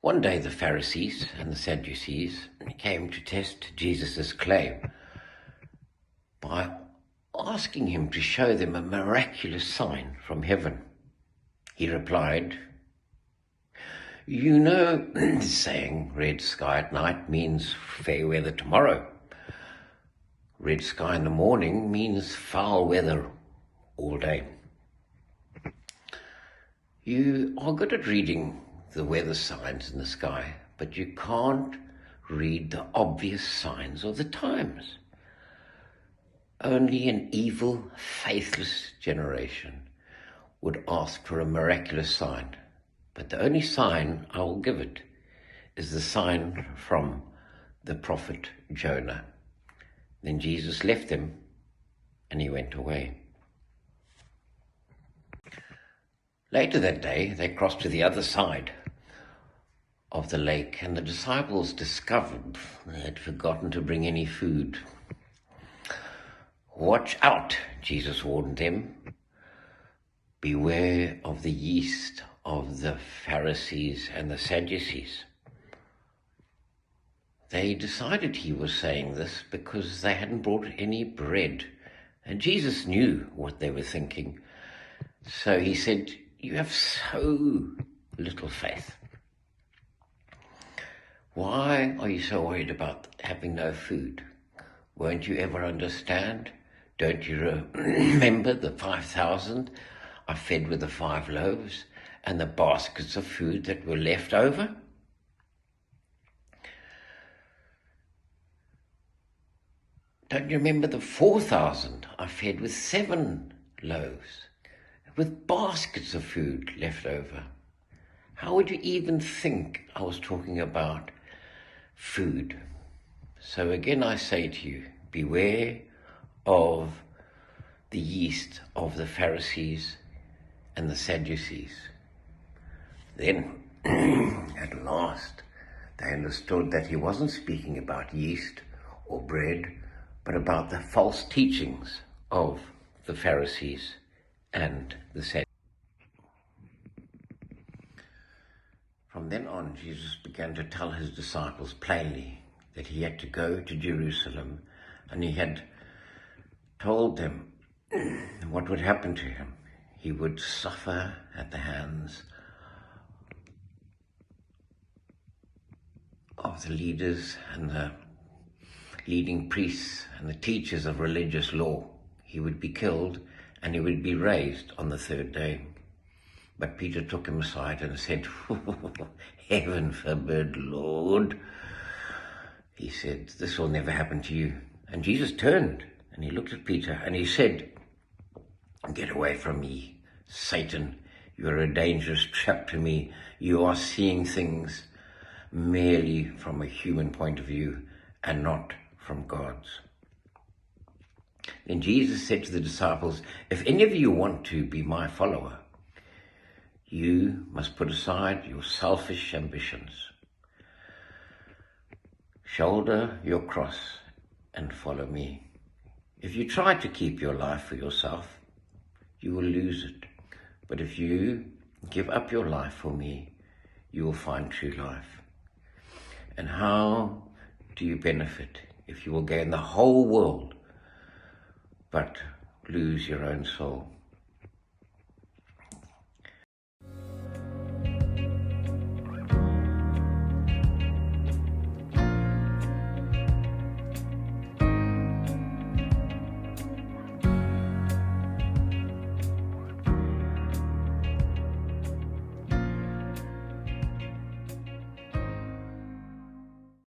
One day the Pharisees and the Sadducees came to test Jesus' claim by asking him to show them a miraculous sign from heaven. He replied, "You know, the saying, red sky at night means fair weather tomorrow. Red sky in the morning means foul weather all day. You are good at reading the weather signs in the sky, but you can't read the obvious signs of the times. Only an evil, faithless generation would ask for a miraculous sign, but the only sign I will give it is the sign from the prophet Jonah." Then Jesus left them and he went away. Later that day, they crossed to the other side of the lake, and the disciples discovered they had forgotten to bring any food. "Watch out," Jesus warned them. "Beware of the yeast of the Pharisees and the Sadducees." They decided he was saying this because they hadn't brought any bread, and Jesus knew what they were thinking. So he said, "You have so little faith. Why are you so worried about having no food? Won't you ever understand? Don't you remember the 5,000 I fed with the 5 loaves and the baskets of food that were left over? Don't you remember the 4,000 I fed with 7 loaves, with baskets of food left over? How would you even think I was talking about food? So again I say to you, beware of the yeast of the Pharisees and the Sadducees." Then, at last, they understood that he wasn't speaking about yeast or bread, but about the false teachings of the Pharisees and the Sadducees. From then on, Jesus began to tell his disciples plainly that he had to go to Jerusalem, and he had told them what would happen to him. He would suffer at the hands of the leaders and the leading priests and the teachers of religious law. He would be killed and he would be raised on the 3rd day. But Peter took him aside and said, "Heaven forbid, Lord." He said, "This will never happen to you." And Jesus turned and he looked at Peter and he said, "Get away from me, Satan. You are a dangerous trap to me. You are seeing things merely from a human point of view and not from God's." Then Jesus said to the disciples, "If any of you want to be my follower, you must put aside your selfish ambitions. Shoulder your cross and follow me. If you try to keep your life for yourself, you will lose it. But if you give up your life for me, you will find true life." And how do you benefit if you will gain the whole world but lose your own soul?